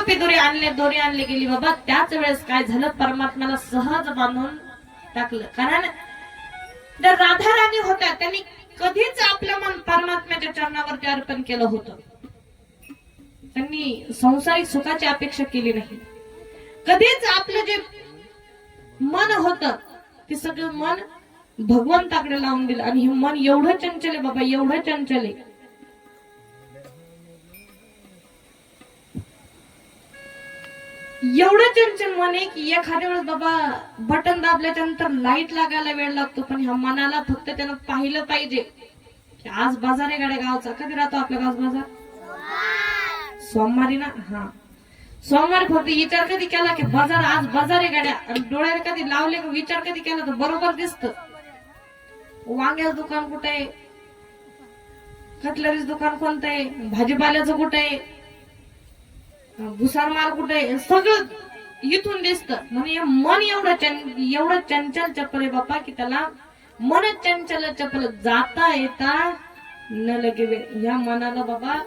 रूपी दोरी आणली गेली बाबा. त्याच वेळेस काय झालं, परमात्म्याला सहज बांधून टाकलं. कारण जर राधा राणी होत्या, त्यांनी कधीच आपलं मन परमात्म्याच्या चरणावरती अर्पण केलं होतं. त्यांनी संसारिक सुखाची अपेक्षा केली नाही. कधीच आपलं जे मन होतं ते सगळं मन भगवंताकडे लावून दिलं. आणि हे मन एवढं चंचल आहे बाबा, एवढं चंचल आहे, एवढं चंचल मन आहे की एखाद्या वेळेस बाबा बटन दाबल्याच्या नंतर लाईट लागायला वेळ लागतो, पण ह्या मनाला फक्त त्यानं पाहिलं पाहिजे की आज बाजार आहे गाड्या गावचा. कधी राहतो आपल्या गाव बाजार? सोमवारी ना. हा, सोमवारी फक्त विचार कधी केला की बाजार, आज बाजार आहे गाड्या, आणि डोळ्याला कधी लावले की विचार कधी केला तर बरोबर दिसत. वांग्याचं दुकान कुठे आहे, कटलरीचं दुकान कोणतं आहे, भाजीपाल्याचं कुठे आहे, भुसार माल कुठे आहे, सगळं इथून दिसत. म्हणजे मन एवढं चंचल चपल आहे बापा की त्याला मन चंचल चपल, जाता येता न लगे वेळ. या मनाला बाबा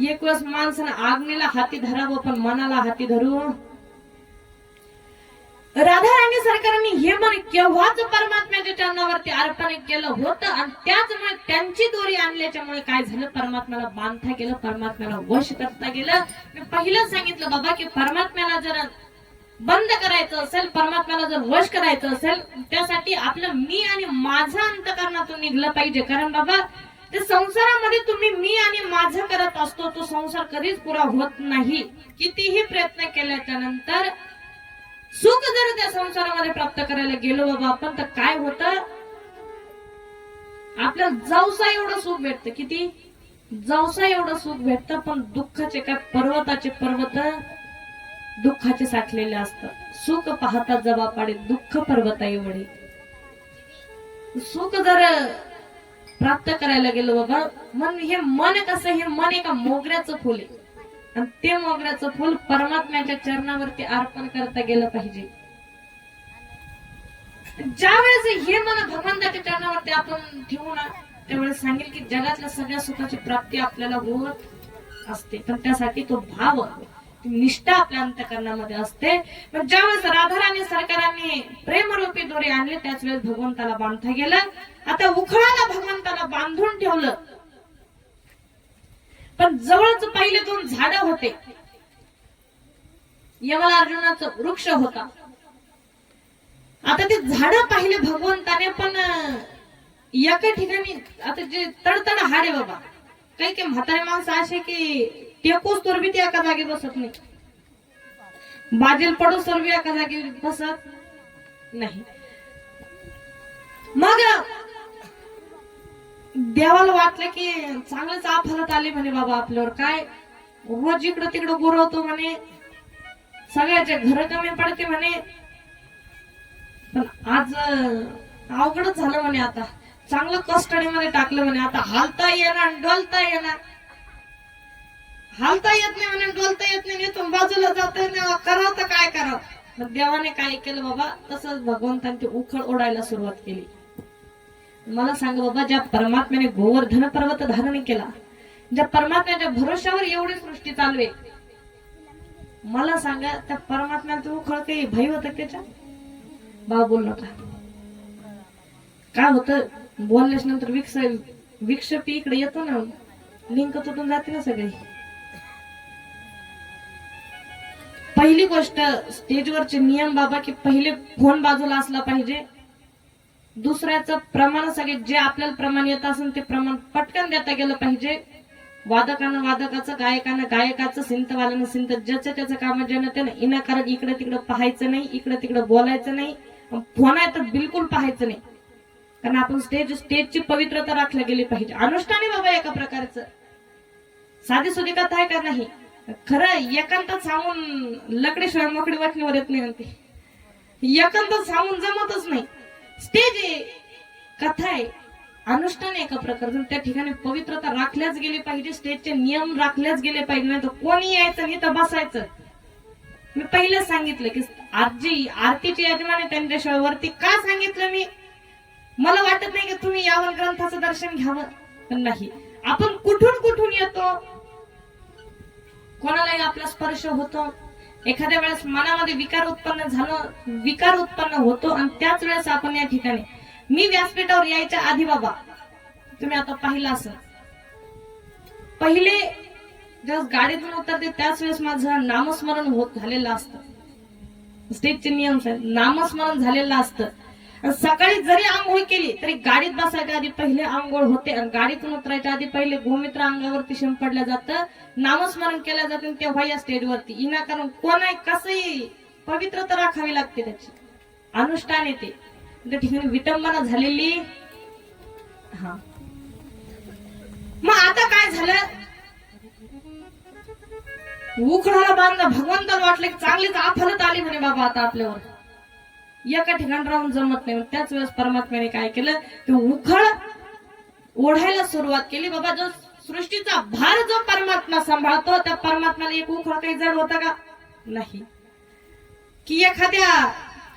एक वेळेस माणसानं आग्नेला हाती धरावं, पण मनाला हाती धरू. राधा राणी सरकारांनी हे मन केव्हाच परमात्म्याच्या चरणावरती अर्पण केलं होतं. आणि त्याचमुळे त्यांची दोरी आणल्याच्यामुळे काय झालं, परमात्म्याला बांधता गेलं, परमात्म्याला वश करता गेलं. मी पहिलं सांगितलं बाबा की परमात्म्याला जर बंद करायचं असेल, परमात्म्याला जर वश करायचं असेल, त्यासाठी आपलं मी आणि माझं अंतकरणातून निघलं पाहिजे. कारण बाबा ते संसारामध्ये तुम्ही मी आणि माझं करत असतो, तो संसार कधीच पुरा होत नाही. कितीही प्रयत्न केल्याच्या नंतर सुख जर त्या संसारामध्ये प्राप्त करायला गेलो बाबा आपण, तर काय होतं, आपल्याला जवसा एवढं सुख भेटतं, किती जवसा एवढं सुख भेटतं, पण दुःखाचे काय पर्वताचे पर्वत दुःखाचे साठलेले असतात. सुख पाहता जवा पाडे, दुःख पर्वता एवढे. सुख जर प्राप्त करायला गेलो बाबा, मन हे मन कसं, हे मन एका मोगऱ्याचं फुल आहे, आणि ते मोगऱ्याचं फुल परमात्म्याच्या चरणावरती अर्पण करता गेलं पाहिजे. ज्या वेळेस हे मन भगवंताच्या चरणावरती आपण ठेवू ना, त्यावेळेस सांगेल की जगातल्या सगळ्या सुखाची प्राप्ती आपल्याला होत असते. पण त्यासाठी तो भाव, निष्ठा आपल्या अंतकरणामध्ये असते. पण ज्यावेळेस राधाराणी सरकारांनी प्रेमरूपी दोरी आणली, त्याच वेळेस भगवंताला बांधता गेलं. आता उखळाला भगवंताला बांधून ठेवलं, पण जवळच पहिले दोन झाडं होते. यमला अर्जुनाचा वृक्ष होता. आता ते झाडं पाहिले भगवंताने, पण एका ठिकाणी आता जे तडतड हाड आहे बाबा, काही काही म्हातारे माणसं असे की टेकोस तर बी ते एका जागी बसत नाही, बाजेल पडोस तर बी एका जागी बसत नाही. मग देवाला वाटलं की चांगलंच आफत आले म्हणे बाबा आपल्यावर, काय रोज इकडं तिकडं गुरवतो म्हणे, सगळ्याचे घर कमी पडते म्हणे, पण आज अवघडच झालं म्हणे. आता चांगलं कस्टडी मध्ये टाकलं म्हणे, आता हालता येणार डोलता येणार, हालता येत नाही म्हणे, डोलता येत नाही, इथून बाजूला जाता येत नाही, करावं तर काय करावं. मग देवाने काय केलं बाबा, तसंच भगवंताने ती उखळ ओढायला सुरुवात केली. मला सांग बाबा, ज्या परमात्म्याने गोवर्धन पर्वत धारण केला, ज्या परमात्म्याच्या भरोश्यावर एवढी सृष्टी चालू आहे, मला सांगा त्या परमात्म्याला तू खळ काही भय होत त्याच्या? बाबा बोल नका. काय होतं, बोलल्याच नंतर विक्षेपी इकडे येतो ना, लिंक तुटून जाते ना सगळी. पहिली गोष्ट स्टेजवरचे नियम बाबा की पहिले फोन बाजूला असला पाहिजे. दुसऱ्याचं प्रमाण, सगळे जे आपल्याला प्रमाण येत असेल ते प्रमाण पटकन देता गेलं पाहिजे. वादकानं वादकाचं, गायकानं गायकाचं, सिंतवाल्यानं सिंत, ज्याचं त्याचं काम ज्यानं त्यानं इनाकारक इकडे तिकडे पाहायचं नाही, इकडे तिकडे बोलायचं नाही, फोन आहे तर बिलकुल पाहायचं नाही. कारण आपण स्टेजची पवित्रता राखली गेली पाहिजे. अनुष्ठानी बाबा एका प्रकारचं, साधी सुधी कथा आहे का नाही, खरं एकांतात सांगून लकडेशिवाय मोकळी वाटणीवर येत नाही म्हणते, एकांतात सांगून जमतच नाही. स्टेज आहे, कथा आहे, अनुष्ठान एका प्रकारचं, त्या ठिकाणी पवित्रता राखल्याच गेली पाहिजे, स्टेजचे नियम राखल्याच गेले पाहिजे. नाही तर कोणी यायचं नाही तर बसायचं. मी पहिलेच सांगितलं की आरतीची यजमान आहे, त्यांच्याशिवाय वरती का सांगितलं मी, मला वाटत नाही की तुम्ही यावर ग्रंथाचं दर्शन घ्यावं, पण नाही. आपण कुठून कुठून येतो, कोणालाही आपला स्पर्श होतो, एखाद्या वेळेस मनामध्ये विकार उत्पन्न होतो आणि त्याच वेळेस आपण या ठिकाणी, मी व्यासपीठावर यायच्या आधी बाबा तुम्ही आता पाहिलं असं, पहिले जेव्हा गाडीतून उतरते त्याच वेळेस माझं नामस्मरण होत झालेलं असतं. स्टेजचे नियम नामस्मरण झालेलं असतं. सकाळी जरी आंघोळ केली तरी गाडीत बसायच्या आधी पहिले आंघोळ होते आणि गाडीतून उतरायच्या आधी पहिले गोमित्र अंगावरती शिंपडलं जातं, नामस्मरण केलं जातं, तेव्हा या स्टेजवरती विनाकारण कोणाही कसंही पवित्रता राखावी लागते, त्याची अनुष्ठान येते. त्या ठिकाणी विटंबना झालेली. हा मग आता काय झालं, उखळाला बांधलं. भगवंताला वाटलं की चांगलीच आफलत आली म्हणे बाबा आता आपल्यावर, एका ठिकाणी राहून जमत नाही. त्याच वेळेस परमात्म्याने काय केलं, ते उखळ ओढायला सुरुवात केली. बाबा जो सृष्टीचा भार जो परमात्मा सांभाळतो, त्या परमात्म्याला एक उखळ काही जड होता का? नाही. की एखाद्या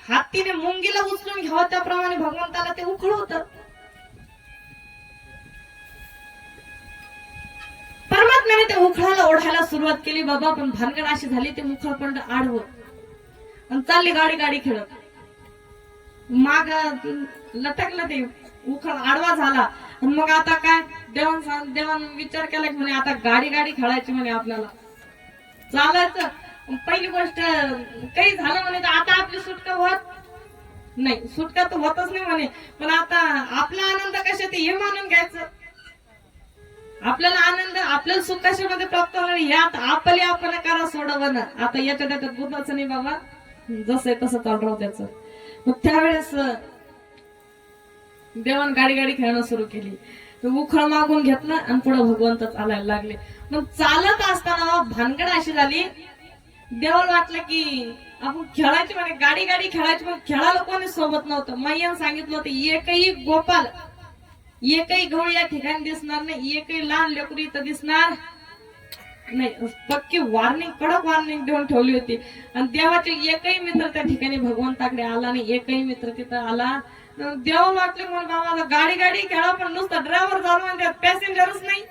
हातीने मुंगीला उचलून घ्यावं त्याप्रमाणे भगवंताला ते उखळ होतं. परमात्म्याने त्या उखळाला ओढायला सुरुवात केली बाबा. पण भानगड अशी झाली, ते उखळ पण आडवं आणि चालली गाडी खेळत. माग लटकलं ते उखळ, आडवा झाला. मग आता काय, देवान विचार केला की म्हणे आता गाडी खेळायची म्हणे, आपल्याला चालायचं. पहिली गोष्ट काही झालं म्हणे तर आता आपली सुटका होत नाही, सुटका तर होतच नाही म्हणे. पण आता आपला आनंद कशात हे मानून घ्यायचं, आपल्याला आनंद आपल्याला सुख कशामध्ये प्राप्त होणार, यात आपले आपण करा सोडवणं. आता याच्या त्याच्यात गुंताचं नाही बाबा, जसं आहे तसं चालू राहू त्याचं. मग त्यावेळेस देवान गाडी खेळणं सुरू केली. उखळ मागून घेतलं आणि पुढे भगवंत चालायला लागले. मग चालत असताना भानगड अशी झाली, देवाला वाटलं की आपण खेळायची म्हणे, गाडी खेळायची, पण खेळायला कोणी सोबत नव्हतं. मैयानं सांगितलं होतं एकही गोपाल, एकही गवळी या ठिकाणी दिसणार नाही, एकही लहान लेकरू इथं दिसणार नाही. पक्की वॉर्निंग, कडक वॉर्निंग देऊन ठेवली होती. आणि देवाचे एकही मित्र त्या ठिकाणी भगवंताकडे आला नाही, एकही मित्र तिथं आला. देव वाटले म्हणून बाबा गाडी खेळा, पण नुसतं ड्रायव्हर झालो आणि त्यात पॅसेंजरच नाही.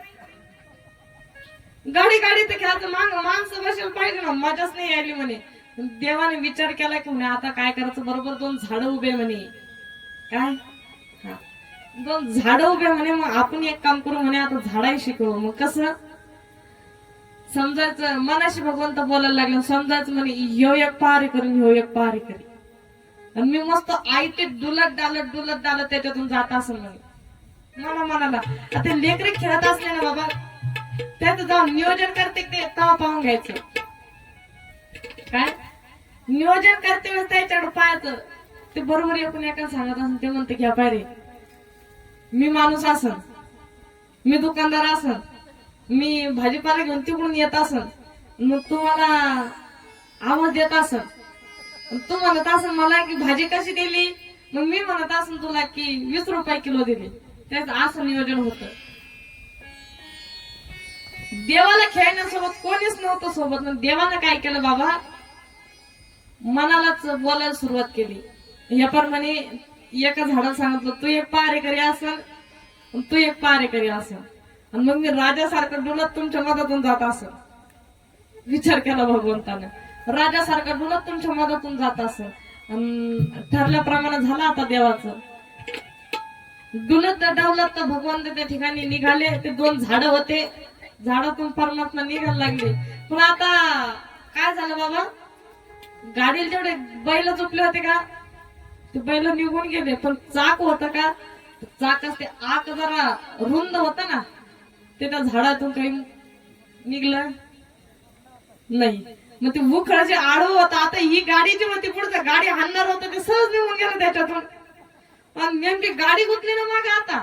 गाडी तर खेळायचं, माणसं बसेल पाहिजे ना, मजाच नाही आली म्हणे. देवाने विचार केला की म्हणे आता काय करायचं, बरोबर 2 झाडं उभे म्हणे. काय, 2 झाडं उभे म्हणे. मग आपण एक काम करू म्हणे, आता झाडाही शिकवू. मग कसं समजायचं, मनाशी भगवंत बोलायला लागलं. समजायचं म्हणे ह्यो एक पारी करून, ह्यो एक पारी करी. आणि मी मस्त आयते डुलत डालत त्याच्यातून जात असेल म्हणे मनाला. आता लेकरे खेळत असले ना बाबा, त्यात जाऊन नियोजन करते ते तवा पाहून घ्यायचं. काय नियोजन करते वेळेस त्याच्याकडे पाहायचं, ते बरोबर एकूण एका सांगत असेल. ते म्हणते घ्या पायरे, मी माणूस असन, मी दुकानदार असन, मी भाजीपाला घेऊन तिकडून येत असन, मग तुम्हाला आवाज देत असन, तू म्हणत असन मला की भाजी कशी दिली, मग मी म्हणत असन तुला की 20 रुपये किलो दिली. त्याच असं नियोजन होतं. देवाला खेळण्यासोबत कोणीच नव्हतं सोबत. मग देवानं काय केलं बाबा, मनालाच बोलायला सुरुवात केली. या प्रमाणे एका झाडाला सांगितलं तू एक पारेकरी असेल, तू एक पारेकरी असेल, आणि मग मी राजासारखं डुलत तुमच्या मधातून जात असेल. विचार केला भगवंतानं, राजासारखं डुलत तुमच्या मधातून जात असेल. ठरल्याप्रमाणे झालं आता देवाचं. डुलत डावलत तर भगवंत त्या ठिकाणी निघाले. ते 2 झाडं होते, झाडातून परमात्मा निघायला लागले. पण आता काय झालं बाबा, गाडीला जेवढे बैल झोपले होते का, ते बैल निघून गेले. पण चाक होतं का, चाकाच ते आक जरा रुंद होत ना, ते त्या झाडातून काही निघलं नाही. मग ते उखळाचे आडवं होतं. आता ही गाडी जी होती पुढचं गाडी हाणणार होतं, ते सहज निघून गेलं त्याच्यातून. पण नेमकी गाडी गुतली ना मागे. आता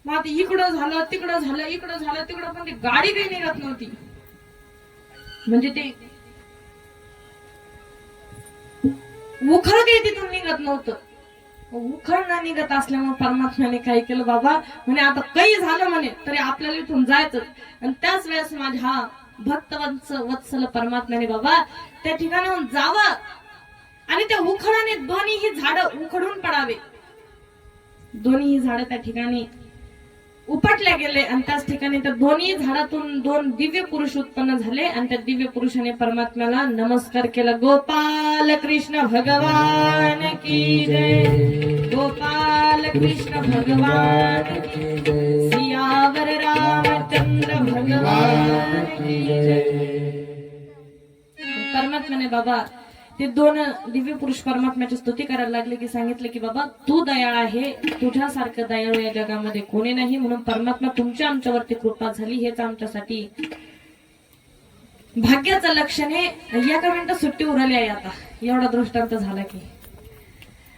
मग आता इकडं झालं तिकडं झालं, इकडं झालं तिकडं, पण ती गाडी काही निघत नव्हती. म्हणजे ते उखळ काही तिथून निघत नव्हतं. उखळ न निघत असल्यामुळे परमात्म्याने काय केलं बाबा, म्हणे आता काही झालं म्हणे तरी आपल्याला इथून जायचं. आणि त्याच वेळेस माझ्या वत्सल परमात्म्याने बाबा त्या ठिकाणाहून जावं आणि त्या उखळाने दोन्हीही झाडं उखडून पडावे. दोन्हीही झाडं त्या ठिकाणी उपटल्या गेले आणि त्याच ठिकाणी त्या दोन्ही झाडातून दोन दिव्य पुरुष उत्पन्न झाले आणि त्या दिव्य पुरुषाने परमात्म्याला नमस्कार केला. गोपाल कृष्ण भगवान की जय, गोपाल कृष्ण भगवान की जय, सियावर रामचंद्र भगवान की जय. परमात्म्याने बाबा ते दोन दिव्य पुरुष परमात्म्याची स्तुती करायला लागले की सांगितले की बाबा तू दयाळ आहे, तुझ्यासारखं दयाळू या जगामध्ये कोणी नाही, म्हणून परमात्मा तुमच्या आमच्यावरती कृपा झाली, हेच आमच्यासाठी भाग्याचं लक्षण आहे. एका मिनिटात सुट्टी उरली आहे आता, एवढा दृष्टांत झाला की.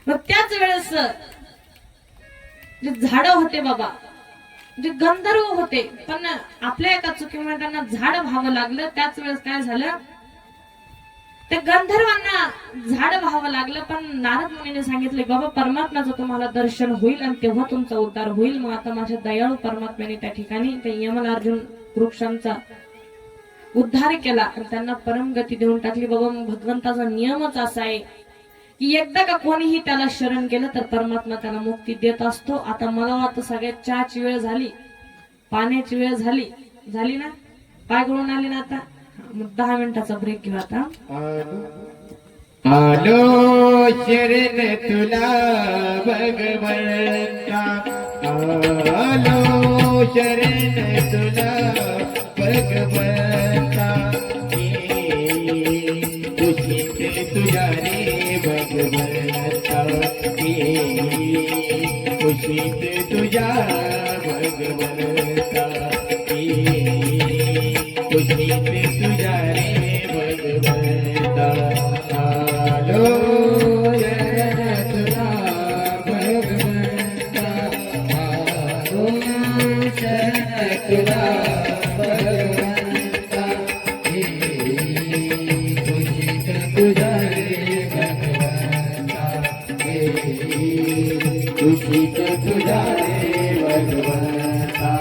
मग त्याच वेळेस जे झाड होते बाबा, जे गंधर्व होते, पण आपल्या एका चुकीमुळे त्यांना झाड व्हावं लागलं. त्याच वेळेस काय झालं, त्या गंधर्वांना झाड व्हावं लागलं. पण नारद मुनीने सांगितले बाबा परमात्म्याचं तुम्हाला दर्शन होईल आणि तेव्हा तुमचा उद्धार होईल. मग आता माझ्या दयाळू परमात्म्याने त्या ठिकाणी त्या यमलार्जुन वृक्षांचा उद्धार केला आणि त्यांना परमगती देऊन टाकली. बाबा मग भगवंताचा नियमच असा आहे की एकदा का कोणीही त्याला शरण गेलं तर परमात्मा त्याला मुक्ती देत असतो. आता मला वाटतं सगळ्यात चहाची वेळ झाली, पाण्याची वेळ झाली, झाली ना, पाय गळून आले ना. आता 10 मिनिटाचा ब्रेक घेऊ आता. आलो शरण तुला भगवंता, आलो शरण तुला भगवंता, खुशीत तुझ्या रे भगवंता, खुशीत तुझ्या भगवंता, खुशीत तुझ्या रे भगवंता. आलो शरण तुला भगवंता, आलो शरण तुला भगवंता, खुशीत तुझ्या रे भगवंता, खुशीत तुझ्या रे भगवंता.